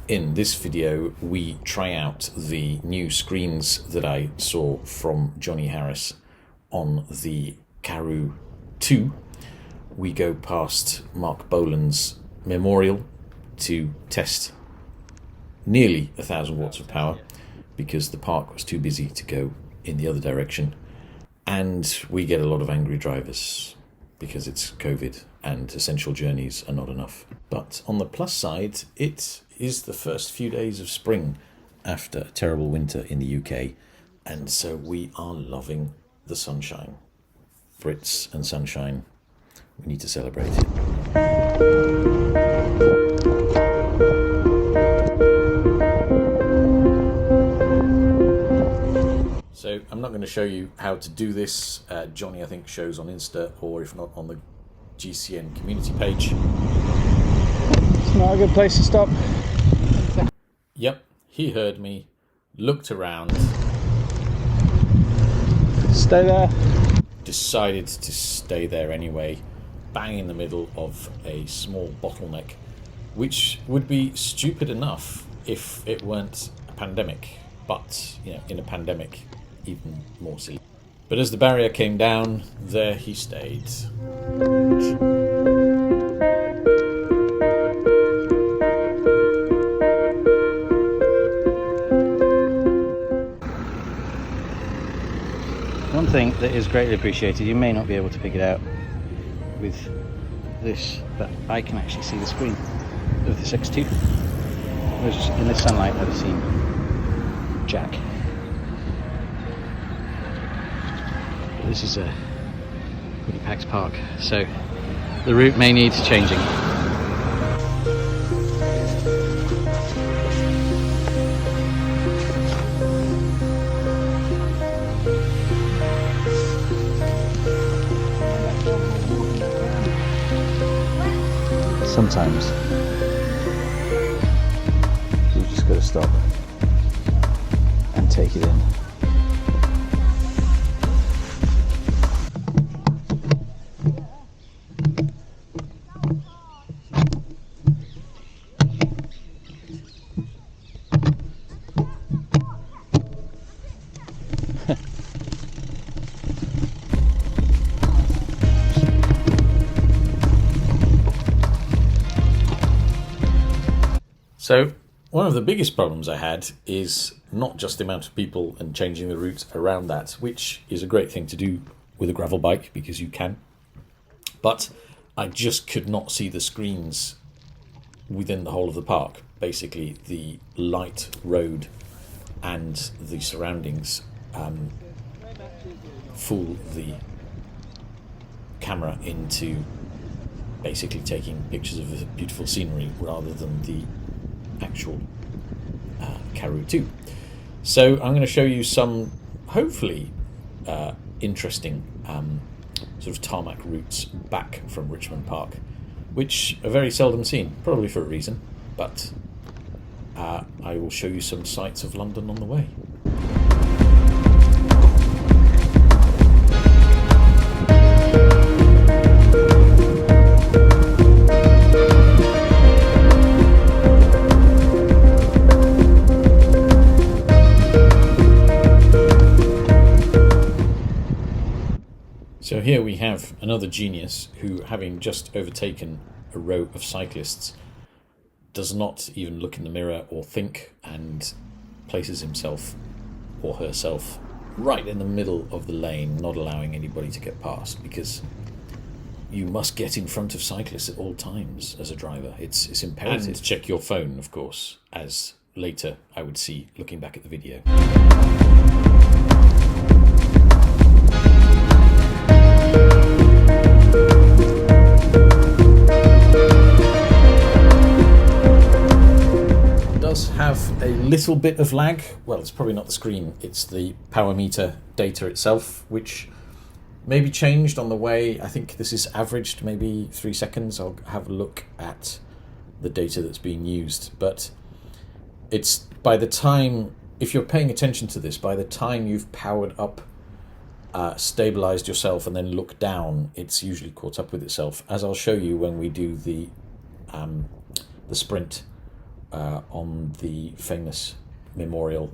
In this video, we try out the new screens that I saw from Johnny Harris on the Karoo 2. We go past Marc Bolan's memorial to test nearly 1,000 watts of power because the park was too busy to go in the other direction. And we get a lot of angry drivers because it's COVID and essential journeys are not enough. But on the plus side, it is the first few days of spring after a terrible winter in the UK, and so we are loving the sunshine. Brits and sunshine, we need to celebrate it. So I'm not going to show you how to do this. Johnny, I think, shows on Insta, or if not, on the GCN community page. It's not a good place to stop. Yep, he heard me, looked around, Stay there. decided to stay there anyway, bang in the middle of a small bottleneck, which would be stupid enough if it weren't a pandemic. But, you know, in a pandemic, even more silly. But as the barrier came down, there he stayed. One thing that is greatly appreciated, you may not be able to pick it out with this, but I can actually see the screen of this X2. Whereas in this sunlight I've seen Jack. But this is a pretty packed park, so the route may need changing. Sometimes you've just got to stop and take it in. So one of the biggest problems I had is not just the amount of people and changing the route around that, which is a great thing to do with a gravel bike because you can, but I just could not see the screens within the whole of the park. Basically, the light road and the surroundings fool the camera into basically taking pictures of the beautiful scenery rather than the actual Karoo 2. So I'm going to show you some hopefully interesting sort of tarmac routes back from Richmond Park, which are very seldom seen, probably for a reason, but I will show you some sights of London on the way. So here we have another genius who, having just overtaken a row of cyclists, does not even look in the mirror or think and places himself or herself right in the middle of the lane, not allowing anybody to get past, because you must get in front of cyclists at all times as a driver. It's imperative. And check your phone, of course, as later I would see looking back at the video. Have a little bit of lag. Well, it's probably not the screen, it's the power meter data itself, which may be changed on the way. I think this is averaged maybe 3 seconds. I'll have a look at the data that's being used, but it's by the time, if you're paying attention to this, by the time you've powered up, stabilized yourself and then look down, it's usually caught up with itself, as I'll show you when we do the sprint on the famous memorial